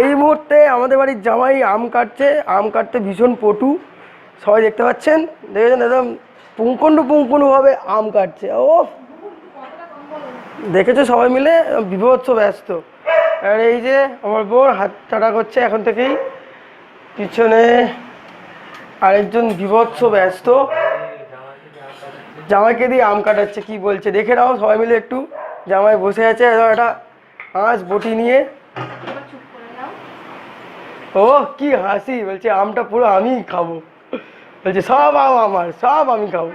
এই মুহূর্তে আমাদের বাড়ির জামাই আম কাটছে, আম কাটতে ভীষণ পটু, সবাই দেখতে পাচ্ছেন, দেখেছেন একদম পুঙ্কুণ্ডুভাবে আম কাটছে। ও দেখেছো সবাই মিলে বিভৎস ব্যস্ত। আর এই যে আমার বোন হাত টাটা করছে এখন থেকেই, পিছনে আরেকজন বিভৎস ব্যস্ত, জামাইকে দিয়ে আম কাটাচ্ছে। কি বলছে দেখে নাও সবাই মিলে একটু। জামাই বসে আছে একটা আঁচ বটি নিয়ে। ও কি হাসি, বলছে আমটা পুরো আমিই খাবো, বলছে সব আম আমার, সব আমি খাবো।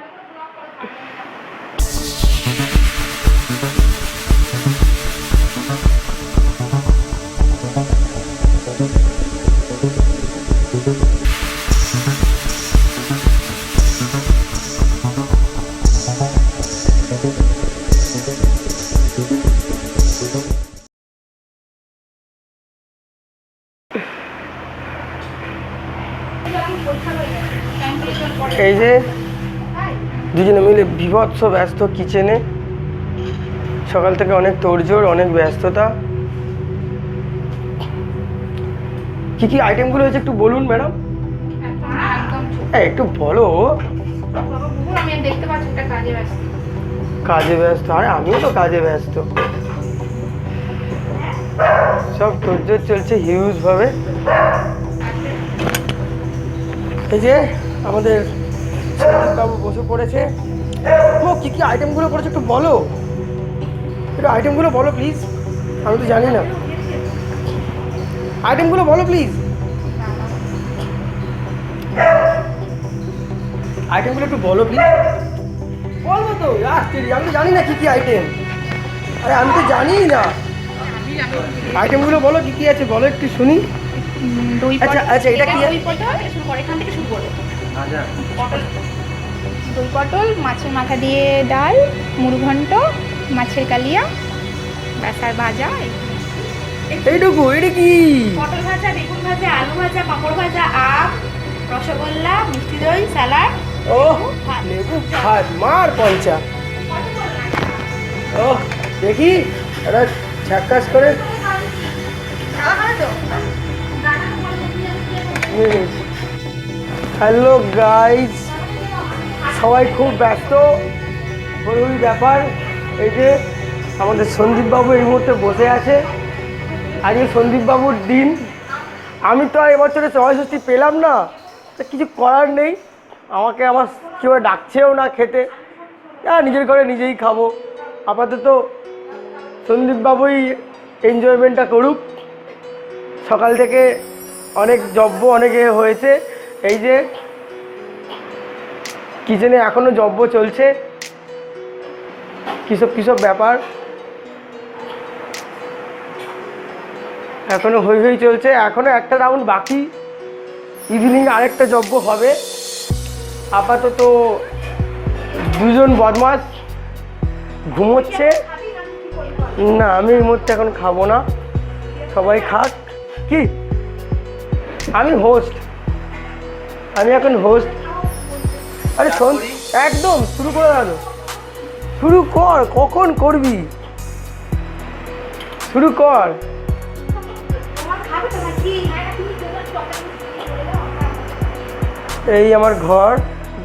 এই যে দুজনে মিলে বিভৎস ব্যস্ত কিচেনে, সকাল থেকে অনেক তোড়জোড়, অনেক ব্যস্ততা। কি কি আইটেমগুলো হয়েছে একটু বলুন ম্যাডাম। হ্যাঁ একটু বলো। কাজে ব্যস্ত? আরে আমিও তো কাজে ব্যস্ত। সব তোড়জোড় চলছে হিউজ ভাবে। এই যে আমাদের বাবু বসে পড়েছে। ও কি কি আইটেমগুলো করেছে একটু বলো, একটু আইটেমগুলো বলো প্লিজ, আমি তো জানি না। আইটেমগুলো বলো প্লিজ, আইটেমগুলো একটু বলো প্লিজ। বলবো তো, আমি তো জানি না কি কি আইটেম। আরে আমি তো জানি না, আইটেমগুলো বলো কি কি আছে বলো একটু শুনি। আচ্ছা আচ্ছা এটা কি? দই পটল, মাছের মাথা দিয়ে ডাল, মুড়ঘণ্ট, মাছের কালিয়া, ব্যাস আর ভাজা। এইটুকু? এটা কি? পটল ভাজা, বেগুন ভাজা, আলু ভাজা, পাঁপড় ভাজা, আম, রসগোল্লা, মিষ্টি দই, স্যালাড। ও লেবু ভাত মার পঞ্চা। ও দেখি একটা ঝাক্কাস করে। হ্যালো গাইজ, সবাই খুব ব্যস্ত, বড়ই ব্যাপার। এই যে আমাদের সন্দীপবাবু এই মুহূর্তে বসে আছে। আজকে সন্দীপবাবুর দিন। আমি তো আর এবছরে সবাই পেলাম না, তো কিছু করার নেই। আমাকে আমার কেউ ডাকছেও না খেতে, নিজের ঘরে নিজেই খাবো। আপাতত সন্দীপবাবুই এনজয়মেন্টটা করুক। সকাল থেকে অনেক যজ্ঞ অনেক হয়েছে। এই যে কিচেনে এখনও যজ্ঞ চলছে, কিসব ব্যাপার এখনও হই চলছে। এখনও একটা রাউন্ড বাকি, ইভিনিং আরেকটা যজ্ঞ হবে। আপাতত দুজন বদমাস ঘুমোচ্ছে। না আমি এই মুহূর্তে এখন খাবো না, সবাই খাক। কি আমি হোস্ট, আমি এখন হোস্ট। আরে শোন, একদম শুরু করে দাও, শুরু কর। কখন করবি? শুরু কর। এই আমার ঘর,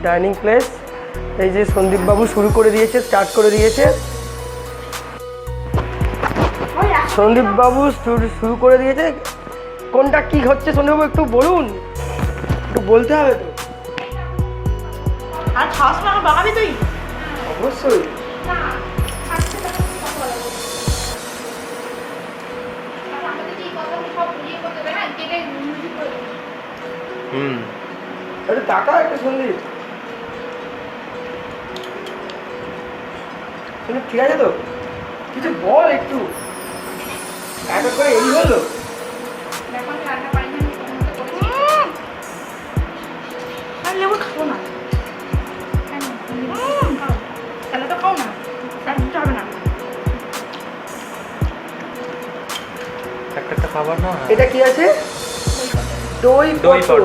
ডাইনিং প্লেস। এই যে সন্দীপবাবু শুরু করে দিয়েছে, স্টার্ট করে দিয়েছে। সন্দীপবাবু শুরু করে দিয়েছে। কোনটা কি হচ্ছে সন্দীপবাবু একটু বলুন, একটু বলতে হবে তো। আর খাস না বাগাবি তুই? অবশ্যই। আরে টাকা একটা সন্দীপ, ঠিক আছে তো? কিছু বল একটু, এক করে এই হলো। লেবু খাবো না, তাহলে তো খাও না, হবে না। একটা খাবার না। এটা কি আছে? দই পটল।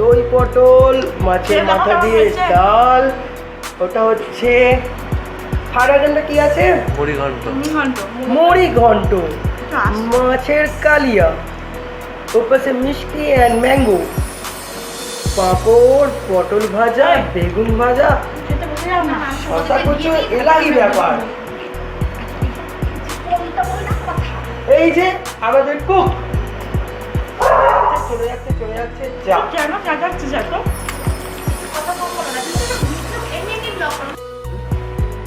দই পটল, মাছের মাথা দিয়ে ডাল। ওটা হচ্ছে থার্ড আইটেমটা কি আছে? মুড়ি ঘন্ট। মুড়ি ঘন্ট, মাছের কালিয়া, ऊपर से मिष्टी एंड मैंगो, पापड़, পটল ভাজা, বেগুন ভাজা, খেতে বসে যাও না শসা কুচো, এলাহি ব্যাপার। এই যে আমাদের কুক চলে যাচ্ছে যা। কেন কাটাচ্ছে তো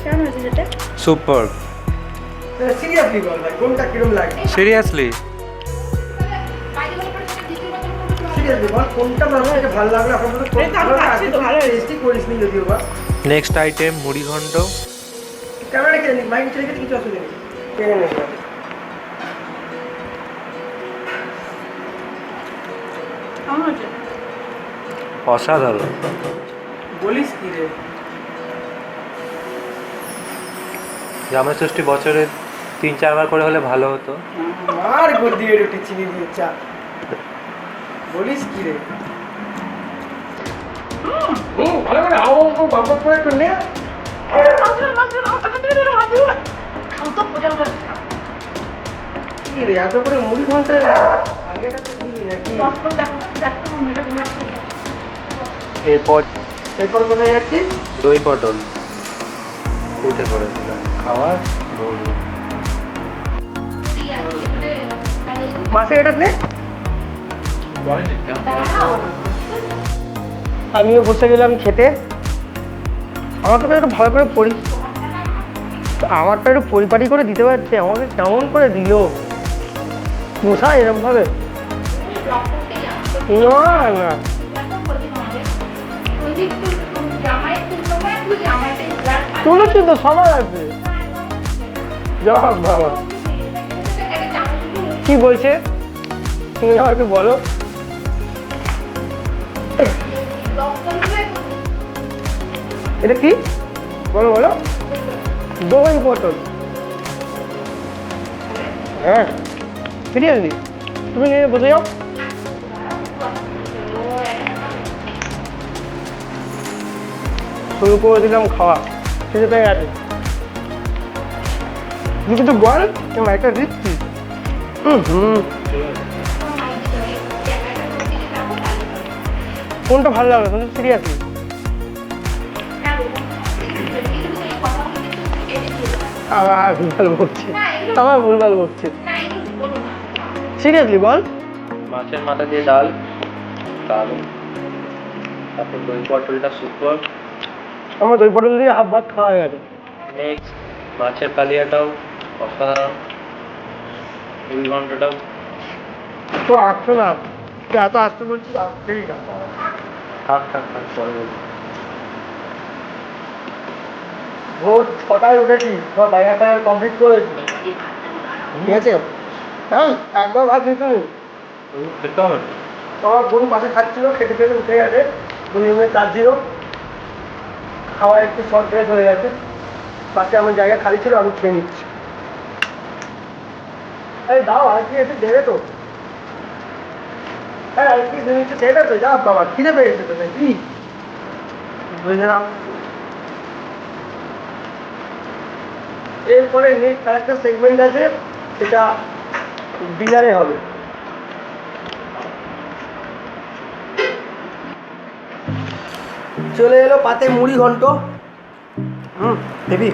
কেমন হয়েছে যেটা সুপার। সিরিয়াসলি বল ভাই, কোনটা কিরম লাগে? সিরিয়াসলি সিরিয়াসলি বল, কোনটা ভালো এটা ভালো লাগলো এখন তো? এই তো আমি খাচ্ছি তো, ভালো হয়েছে। টেস্টি করিসনি যদিও বা। নেক্সট আইটেম মুড়ি ঘন্ট। ক্যামেরা কেটে নি, মাইক ছেড়ে কিছু অসুবিধা নেই, কেটে নে। কেমন হয়েছে অসাধারণ। বলিস কি রে? জামাই ষষ্ঠী বছরে 3-4 বার করে হলে ভালো হতো। আর গুড় দিয়ে রুটি, চিনি দিয়ে চা, বলিস কি রে? ভালো করে হাওয়া বাবা করে একটু নে। কি রে এত করে মুড়ি ঘন্টা আগেটা তো দিবি নাকি? এরপর এরপর কোথায় যাচ্ছিস? দই পটল উঠে পড়েছিল খাওয়ার বলবো। মাসে এটা নে। আমিও বসে গেলাম খেতে। আমাকে তো একটু ভালো করে আমারটা একটু পরিপাটি করে দিতে পারছে, আমাকে কেমন করে দিল মশা এরকম ভাবে? না না, তুলেছি তো, সময় আছে। যাক বাবা, কি বলছে তুমি আমাকে বলো। এটা কি বলো বলো? দই পটল, হ্যাঁ সিরিয়াসলি তুমি নিয়ে বসে যাও। শুরু করে দিলাম খাওয়া, ছেড়ে পেয়ে গেছে। তুই কিন্তু বল তোমার একটা দিচ্ছি। কোনটা ভালো লাগলো তুমি সিরিয়াসলি? আমার ভুলভাল বকছে, আমার ভুলভাল বকছে। সিরিয়াসলি বল। মাছের মাথা দিয়ে ডাল, দারুণ। তারপর দই পটলটা সুপার। আমার দই পটল দিয়ে হাফ ভাত খাওয়া হয়ে গেছে। নেক্সট মাছের কালিয়াটাও অসাধারণ। মুড়ি ঘন্টটাও তো আসছো না, এত আসতে বলছি আসতেই না। থাক পরে বলবো। ভোর 6টায় উঠেছি, সব জায়গাটা কমপ্লিট করেছি, ঠিক আছে? হ্যাঁ একবার ভাত দিতে খেতে হবে। তোমার বোন পাশে খাচ্ছিল, খেতে খেতে উঠে গেছে, 2 মিনিট কাটছিল, খাওয়া একটু শর্ট ড্রেস হয়ে গেছে, পাশে আমার জায়গা খালি ছিল, আমি খেয়ে নিচ্ছি। এই দাও আর কি একটু দেবে তো? হ্যাঁ আর কি জিনিসটা দেবে তো? যা বাবা খিদে পেয়েছে তো নাকি? বুঝলাম। এরপরে নেক্সট আরেকটা সেগমেন্ট আছে, সেটা ডিনারে হবে। চলে এলো পাতে মুড়ি ঘন্ট। হেভি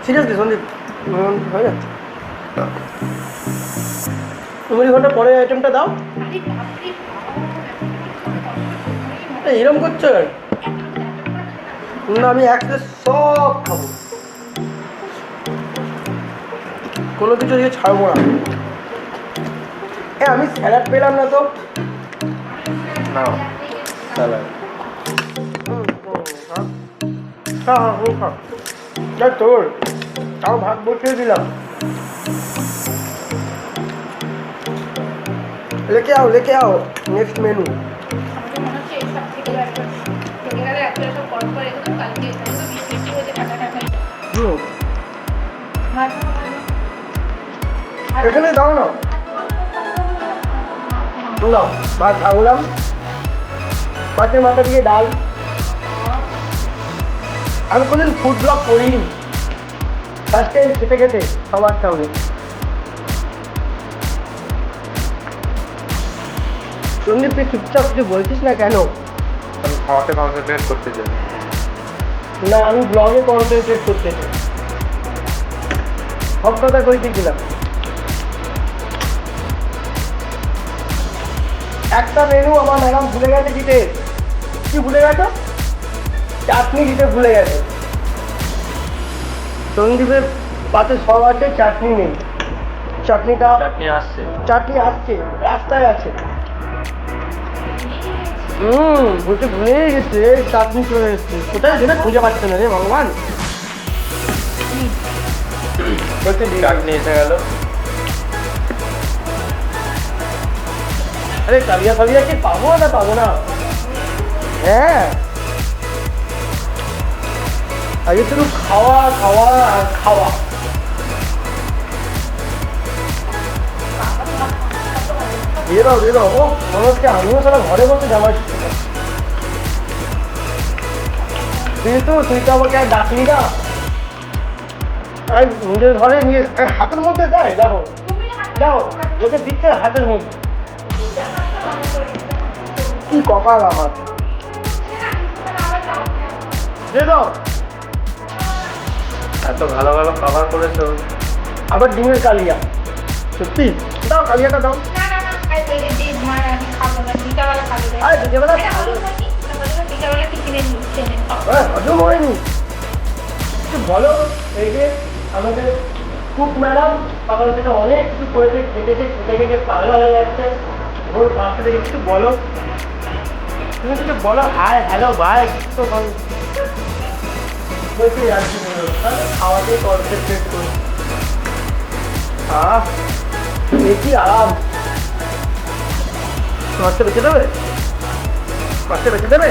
সিরিয়াসলি সন্দীপ, হয়ে যাচ্ছে। মুড়ি ঘন্টা পরের আইটেমটা দাও। এরকম করছো না, আমি একসাথে সব খাবো, কোনো কিছু দিয়ে ছাড়বো না। আমি স্যালাড পেলাম না তো। নাও স্যালাড। তোর তাও ভাগ বসিয়ে দিলাম। লেকে আও নেক্সট মেনু। এখানে দাও না, দাও ভাত ভাঙলাম, মাছের মাথা দিয়ে ডাল। আমি কোনদিন ফুড ব্লগ করিনি, ফার্স্ট টাইম খেতে খেতে খাবার সামনে। সন্দীপ তুই চুপচাপ কিছু বলছিস না কেন? আমি খাওয়াতে কনসেন্ট্রেট করতে চাই। না, আমি ব্লগে কনসেন্ট্রেট করতে চাই। সব কথা কইতে গেলাম। একটা মেনু আমার ম্যাডাম ভুলে গেছে দিতে। কি ভুলে গেছো? চাটনি দিতে ভুলে গেছে। সন্দীপের পাতে সব আছে, চাটনি নেই। চাটনিটা চাটনি আসছে। চাটনি আসছে, রাস্তায় আছে। বলতে ভুলে গেছে, চাটনি চলে এসছে। কোথায় সেটা খুঁজে পাচ্ছে না রে ভগবান। বলতে চাটনি এসে গেল। আরে কালিয়া ফালিয়া কি পাবো না পাবো না? হ্যাঁ, আগে শুধু খাওয়া খাওয়া আর খাওয়া। বেরো বেরো, ও মনে হচ্ছে আমিও সারা ঘরে বসে জামা শিখতে পারছি। তুই তো আমাকে আর ডাকলি না। নিজের ঘরে নিয়ে হাতের মধ্যে দেয়, দেখো দেখো ওকে দিচ্ছে হাতের মধ্যে। কি কপাল আমার। দে দাও। এত ভালো ভালো খাবার করেছো। আবার ডিমের কালিয়া। সত্যি দাও, কালিয়াটা দাও। আরে দুপুরবেলা হজম হয়নি। একটু বলো, এই যে আমাদের কুক ম্যাডাম সকাল থেকে অনেক কিছু করেছে, খেটেছে, খেটে খেটে পাগলা হয়ে যাচ্ছে। ভোর 5টা থেকে একটু বলো, তুমি কিছু বলো। হাই হ্যালো ভাই, কিছু তো বলো। বলছি আর কি বলবো, খাওয়াতে কনসেন্ট্রেট করি। কি আরাম। মাছটা বেঁচে দেবে? মাছটা বেঁচে দেবে?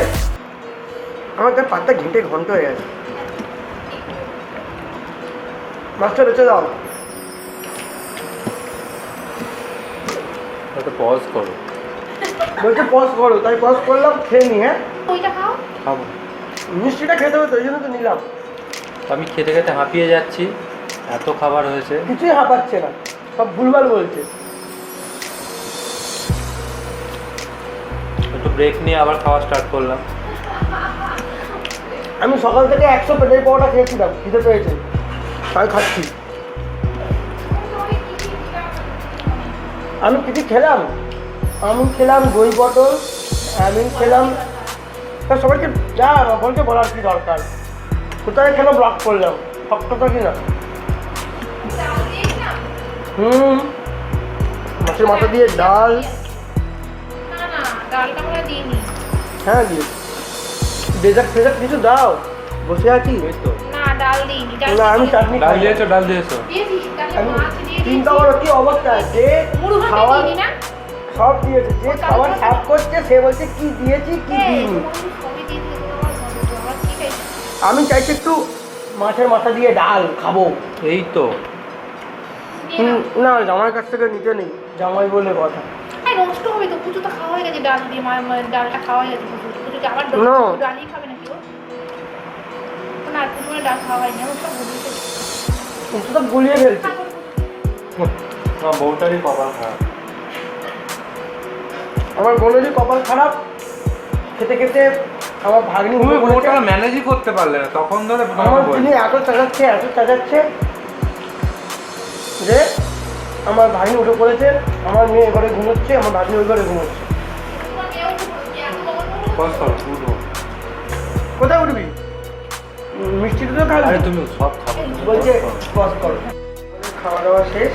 আমার তার পাতটা ঘেঁটে ঘন্ট হয়ে গেছে। মাছটা বেঁচে দাও। একটু পজ করো। বলছে পজ করো, তাই পজ করলাম। খেয়ে নি। হ্যাঁ, খাবো। মিষ্টিটা খেতে হবে তো, ওই জন্য তো নিলাম। আমি খেতে খেতে হাঁপিয়ে যাচ্ছি, এত খাবার হয়েছে। কিছুই হাঁপাচ্ছে না, সব ভুলভাল বলছে। একটু ব্রেক নিয়ে আবার খাওয়া স্টার্ট করলাম। আমি সকাল থেকে 100 পেটের পাওয়াটা খেয়েছিলাম, খিদে পেয়েছে, তাই খাচ্ছি। আমি কিছু খেলাম, আমি খেলাম দই পটল, আমি খেলাম। তা সবাইকে যা বলতে বলার কি দরকার? কোথায় কেন ব্লক করলাম, সব কথা কি না? মাছের মাথা দিয়ে ডাল। হ্যাঁ দিয়ে ডেজার্ট ফেজার্ট কিছু দাও, বসে আছি। না আমি চাটনি ডাল খাই। দিয়েছো? ডাল দিয়েছো? আমি চিন্তা করো কি অবস্থা, যে খাবার সব দিয়েছে, যে খাবার সার্ভ করছে সে বলছে কি দিয়েছি কি দিইনি। আমি চাইছি একটু মাছের মাথা দিয়ে ডাল খাবো। এই তো। না, জামাইয়ের কাছ থেকে নিতে নেই, জামাই বলে কথা। নষ্ট হবে তো, পুজো তো খাওয়া হয়ে গেছে, ডাল দিয়ে ডালটা খাওয়া হয়ে গেছে। পুজো আবার No. ডালই খাবে নাকি ও? না, পুজো ডাল খাওয়া হয়নি, ও সব ভুলে গেছে। একটু তো গুলিয়ে ফেলছে। না, বউটারই কপাল খারাপ। আমার বোনেরই কপাল খারাপ। খেতে খেতে আমার ভাগ্নি তুমি উঠে পড়েছে। বউটা ম্যানেজই করতে পারলে না, তখন ধরে আমার তিনি এত চাচাচ্ছে যে আমার ভাগ্নি উঠে পড়েছে, আমার মেয়ে ঘরে ঘুমোচ্ছে, আমার ভাগ্নি ওই ঘরে ঘুমোচ্ছে। কোথায় উঠবি? মিষ্টি তো খাই। আরে তুমি সব খাবো। বলছে বস করো। খাওয়া দাওয়া শেষ।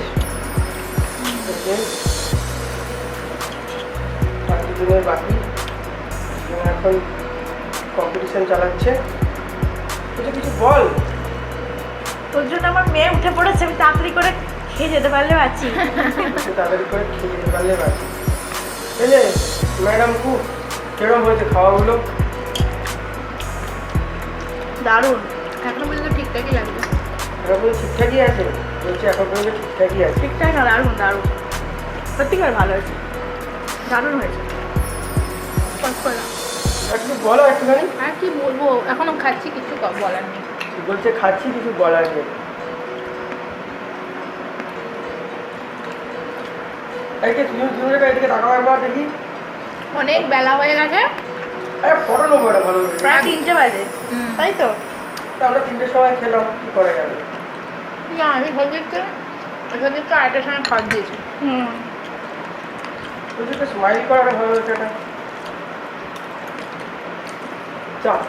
দিনের বাকি এখন কম্পিটিশন চালাচ্ছে। কিছু বল। তোর জন্য আমার মেয়ে উঠে পড়েছে, আমি তাড়াতাড়ি করে খেয়ে যেতে পারলে আছি। তাড়াতাড়ি করে খেয়ে যেতে পারলে বাকি। এলে ম্যাডাম খুব কেরম হয়েছে খাওয়াগুলো? দারুণ। এখনো পর্যন্ত ঠিকঠাকই লাগবে। এখন পর্যন্ত ঠিকঠাকই আছে। বলছি এখন পর্যন্ত ঠিকঠাকই আছে। ঠিকঠাক না, দারুণ দারুণ, সত্যিকার ভালো হয়েছে, দারুণ হয়েছে। একটু বলো একটুখানি। আর কি বলবো, এখনো খাচ্ছি, কিছু বলার নেই। বলছে খাচ্ছি, কিছু বলার নেই। এদিকে তাকাও একবার দেখি। অনেক বেলা হয়ে গেছে। আরে ফটো নেবো এটা ভালো করে। প্রায় 3টে বাজে, তাই তো? তা আমরা 3টের সময় খেলাম, কি করা যাবে? না আমি সন্দীপকে আরেকটার সময় খাওয়া দিয়েছি। তুই তো স্মাইল করাটা ভালো হচ্ছে এটা। চল